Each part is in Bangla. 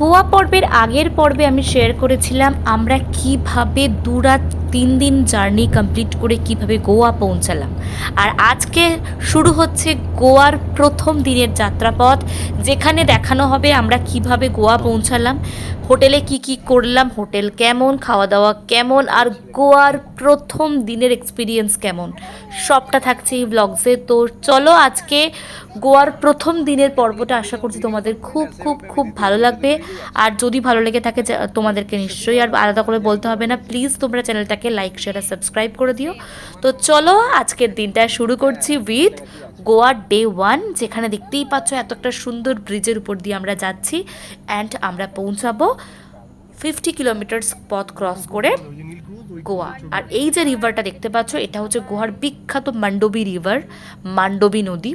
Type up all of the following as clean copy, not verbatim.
গোয়া পর্বের আগের পর্বে আমি শেয়ার করেছিলাম আমরা কিভাবে 2 রাত 3 দিন জার্নি কমপ্লিট করে কিভাবে গোয়া পৌঁছালাম। আর আজকে শুরু হচ্ছে গোয়ার প্রথম দিনের যাত্রাপথ, যেখানে দেখানো হবে আমরা কিভাবে গোয়া পৌঁছালাম, হোটেলে কি কি করলাম, হোটেল কেমন, খাওয়া দাওয়া কেমন, আর গোয়ার প্রথম দিনের এক্সপিরিয়েন্স কেমন, সবটা থাকছে এই ব্লগসে। তো চলো আজকে গোয়ার প্রথম দিনের পর্বটা আশা করছি তোমাদের খুব খুব খুব ভালো লাগবে। আর যদি ভালো লেগে থাকে তোমাদেরকে নিশ্চয়ই আর আলাদা করে বলতে হবে না, প্লিজ তোমরা চ্যানেলটাকে লাইক শেয়ার আর সাবস্ক্রাইব করে দিও। তো চলো আজকের দিনটা শুরু করছি উইথ গোয়া ডে 1, যেখানে দেখতেই পাচ্ছ এত একটা সুন্দর ব্রিজের উপর দিয়ে আমরা যাচ্ছি অ্যান্ড আমরা পৌঁছাবো 50 কিলোমিটার্স পথ ক্রস করে গোয়া। আর এই যে রিভারটা দেখতে পাচ্ছ এটা হচ্ছে গোয়ার বিখ্যাত মান্ডোবি রিভার, মান্ডোবি নদী।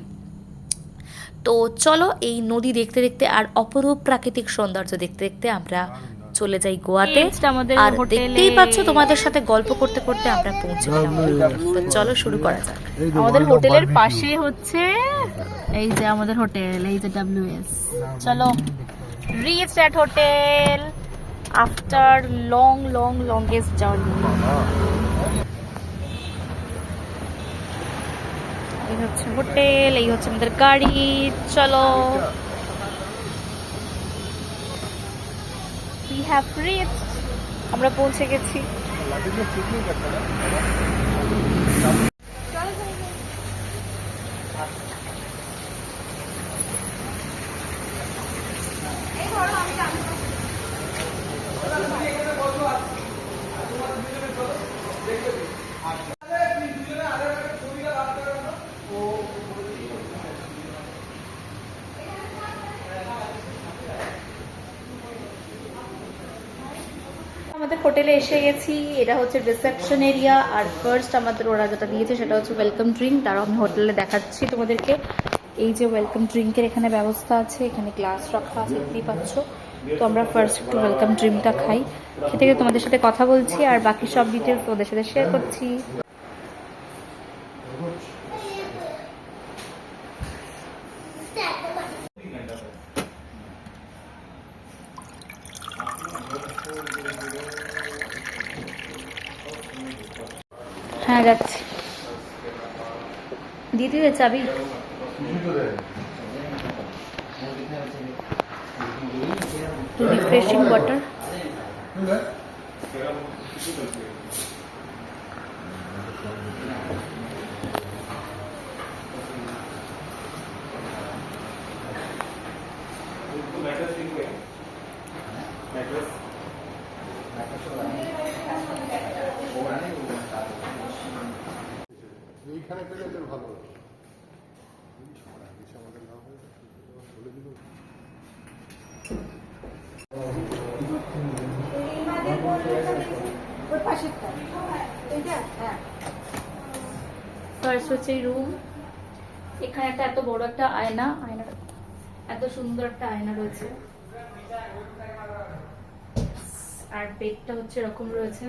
তো চলো এই নদী দেখতে দেখতে আর অপরূপ প্রাকৃতিক সৌন্দর্য দেখতে দেখতে আমরা চলে যাই গোয়াতে। আর দেখতেই পাচ্ছ তোমাদের সাথে গল্প করতে করতে আমরা পৌঁছে গেলাম। তো চলো শুরু করা যাক। আমাদের হোটেলের পাশে হচ্ছে এই যে আমাদের হোটেল, এই যে WS। চলো reach that hotel after longest journey. এই হচ্ছে হোটেল, এই হচ্ছে আমাদের গাড়ি। চলো we have reached, আমরা পৌঁছে গেছি। আমাদের হোটেলে এসে গেছি, এটা হচ্ছে রিসেপশন এরিয়া। আর ফার্স্ট আমাদের ওরা যেটা দিয়েছে সেটা হচ্ছে ওয়েলকাম ড্রিঙ্ক, তারাও আমি হোটেলে দেখাচ্ছি তোমাদেরকে। এই যে ওয়েলকাম ড্রিঙ্কের এখানে ব্যবস্থা আছে, এখানে গ্লাস রাখা আছে দেখতেই পাচ্ছ। তো আমরা ফার্স্ট একটু ওয়েলকাম ড্রিঙ্কটা খাই, খেতে গিয়ে তোমাদের সাথে কথা বলছি আর বাকি সব ডিটেলস ওদের সাথে শেয়ার করছি। হ্যাঁ যাচ্ছি, দিয়ে দিবে চাবি। Refreshing water. এইখানে পেলে এদের ভালো ফার্স্ট হচ্ছে রুম, এখানে একটা এত বড় একটা আয়না, এত সুন্দর একটা আয়না রয়েছে। আর বেডটা হচ্ছে এরকম রয়েছে,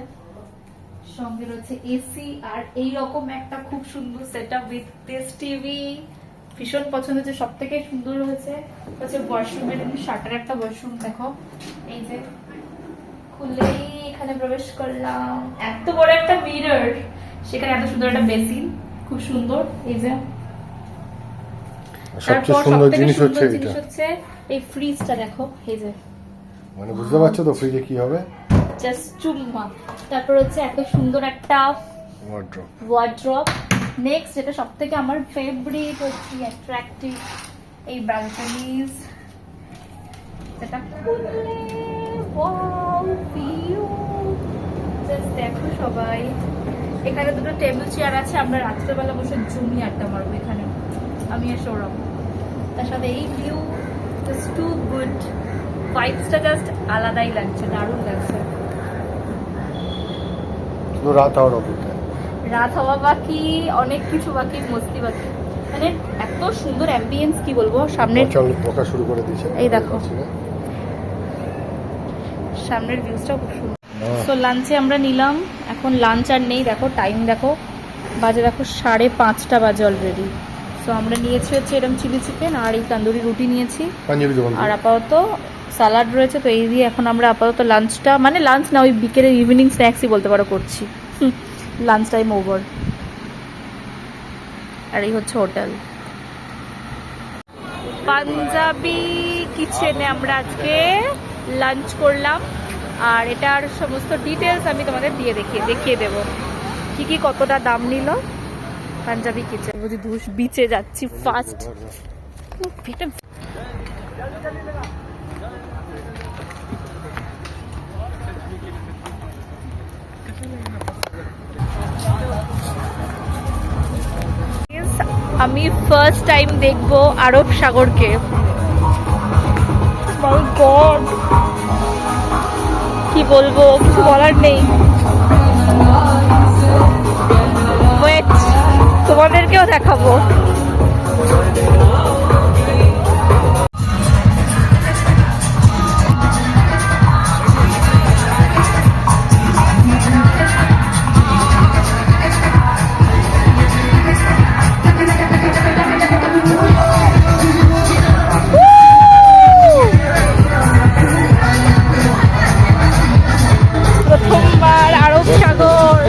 সঙ্গে রয়েছে এসি আর এই রকম একটা খুব সুন্দর সেটআপ উইথ দিস টিভি। ভীষণ পছন্দ হচ্ছে, সব থেকে সুন্দর হয়েছে হচ্ছে ওয়াশরুমের শাটার, একটা ওয়াশরুম দেখো, এই যে খুললেই এখানে প্রবেশ করলাম, এত বড় একটা মিরর, সেখানে এত সুন্দর একটা বেসিন, খুব সুন্দর। এই যে সবচেয়ে সুন্দর জিনিস হচ্ছে এই ফ্রিজটা দেখো, এই যে মানে বুঝতে পারছো তো ফ্রিজে কি হবে, জাস্ট চুম্মা। তারপর হচ্ছে এত সুন্দর একটা ওয়ার্ড্রপ। নেক্সট যেটা সব থেকে আমার ফেভারিট হচ্ছে অ্যাট্রাক্টিভ এই ব্যালকনিজ, যেটা খুললে ওয়াও ভিউ, জাস্ট দেখো সবাই। এখানে দুটো টেবিল চেয়ার আছে, আমরা রাত্রেবেলা বসে জমি আড্ডা মারবো এখানে, আমি আর সৌরভ। তার সাথে এই ভিউ জাস্ট টু গুড, ভাইবসটা জাস্ট আলাদাই লাগছে, দারুণ লাগছে। রাত হওয়ার অপেক্ষা, রাত হওয়া বাকি, অনেক কিছু বাকি, মস্তি বাকি, মানে এত সুন্দর অ্যাম্বিয়েন্স, কি বলবো। সামনে পোকা শুরু করে দিয়েছে, এই দেখো সামনের ভিউজটা খুব সুন্দর। সো লাঞ্চে আমরা নিলাম, এখন লাঞ্চ আর নেই, দেখো টাইম দেখো, বাজে দেখো 5:30 বাজে অলরেডি। সো আমরা নিয়েছি হচ্ছে এরকম চিলি চিকেন আর এই তন্দুরি রুটি নিয়েছি, আর আপাতত স্যালাড রয়েছে। তো এই দিয়ে এখন আমরা আপাতত লাঞ্চটা, মানে লাঞ্চ না, ওই বিকেলের ইভিনিং স্ন্যাক্সই বলতে পারো করছি। Lunch time over. আর এই হচ্ছে হোটেল পাঞ্জাবি কিচেনে আমরা আজকে লাঞ্চ করলাম। আর এটার সমস্ত ডিটেলস আমি তোমাদের দেখিয়ে দেবো কি কি কতটা দাম নিল। পাঞ্জাবি কিচেন বুঝি বিচে যাচ্ছি ফার্স্ট। আমি ফার্স্ট টাইম দেখবো আরব সাগরকে। মাই গড, কি বলবো, কিছু বলার নেই। ওয়েট, তোমাদেরকেও দেখাবো। প্রথমবার আরব সাগর।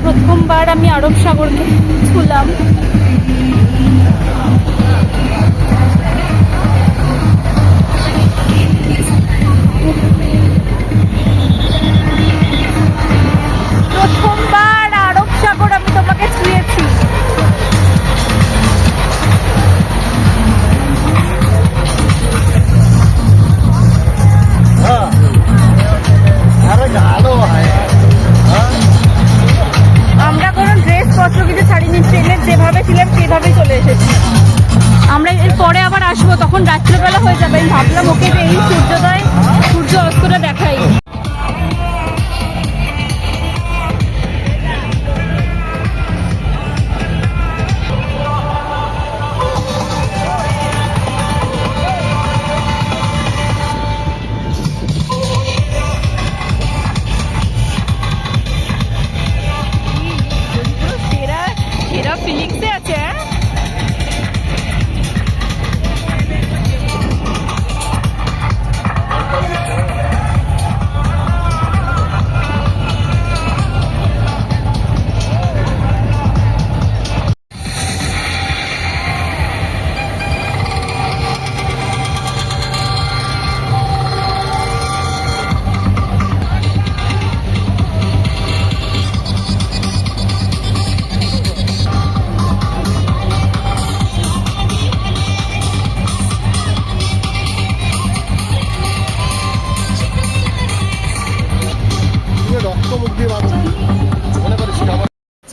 প্রথমবার আমি আরব সাগরকে ছুলাম। প্রথমবার আরব সাগর আমি তোমাকে ছুঁয়েছি। আমরা কোনো ড্রেস পত্র কিছু ছাড়িনি, ট্রেনের যেভাবে ছিলাম সেভাবেই চলে এসেছি। আমরা এর পরে আবার আসবো, তখন রাত্রেবেলা হয়ে যাবে। আমি ভাবলাম ওকে যে এই সূর্য অস্তটা দেখাই। সেরা ফিলিংসে আছে।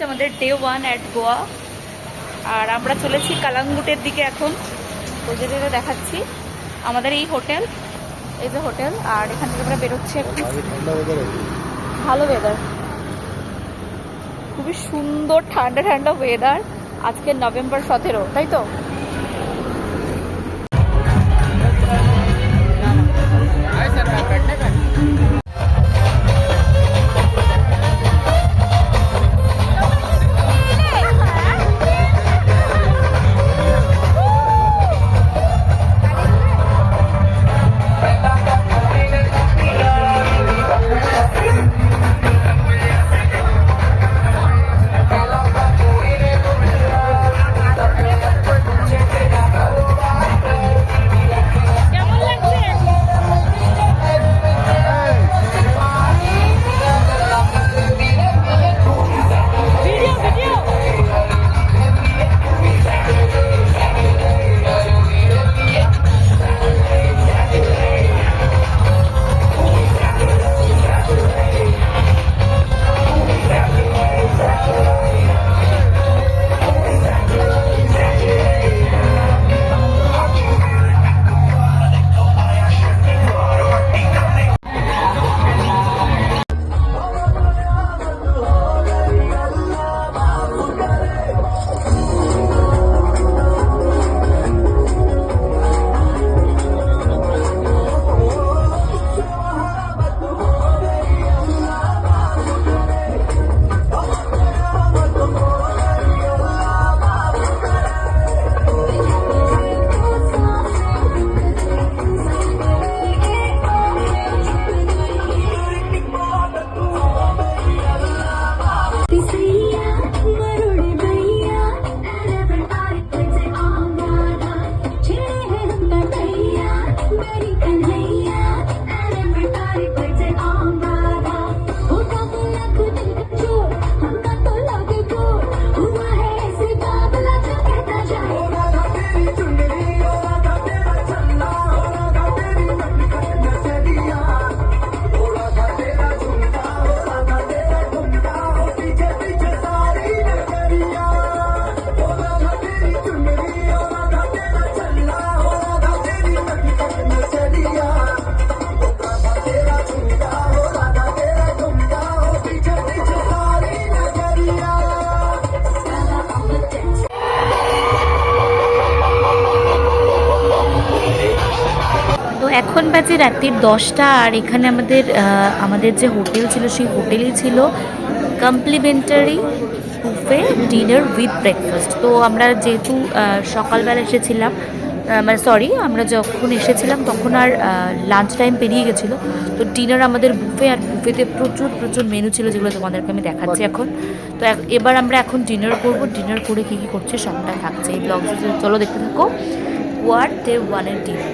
আমাদের ডে 1 অ্যাট গোয়া। আর আমরা চলেছি কালাঙ্গুটের দিকে এখন। তো যেতে দেখাচ্ছি আমাদের এই হোটেল, এই যে হোটেল। আর এখান থেকে আমরা বেরোচ্ছি এখন। ভালো ওয়েদার, খুবই সুন্দর ঠান্ডা ঠান্ডা ওয়েদার। আজকে নভেম্বর 17, তাই তো? এখন বাজে রাত্রির 10টা, আর এখানে আমাদের যে হোটেল ছিল সেই হোটেলই ছিল complimentary buffet dinner with breakfast. তো আমরা যেহেতু সকালবেলা এসেছিলাম, মানে সরি, আমরা যখন এসেছিলাম তখন আর লাঞ্চ টাইম পেরিয়ে গেছিলো, তো ডিনার আমাদের বুফে, আর বুফেতে প্রচুর প্রচুর মেনু ছিল যেগুলো তোমাদেরকে আমি দেখাচ্ছি এখন। তো এবার আমরা এখন ডিনার করবো, ডিনার করে কী কী করছি সবটা থাকছে এই ব্লগ। চলো দেখতে থাকো গোয়ার ডে 1 এর ডিনার।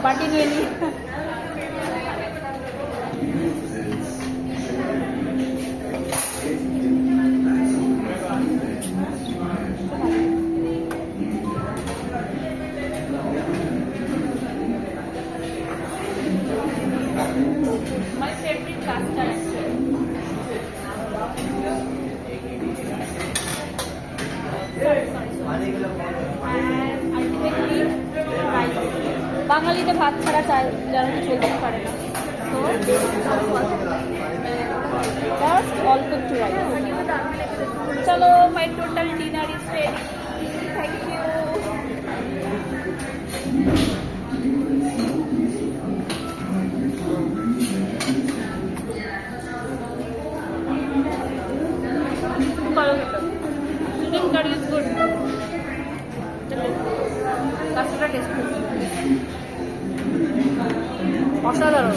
বাটি নিয়ে নিই। My favorite pasta actually. And ultimately rice. বাঙালিতে ভাত ছাড়া যারা চলতে পারে না, তো first all cooked rice. চলো, my total dinner is ready. Thank you. Chicken curry is good. Pasta tastes good. অসাধারণ।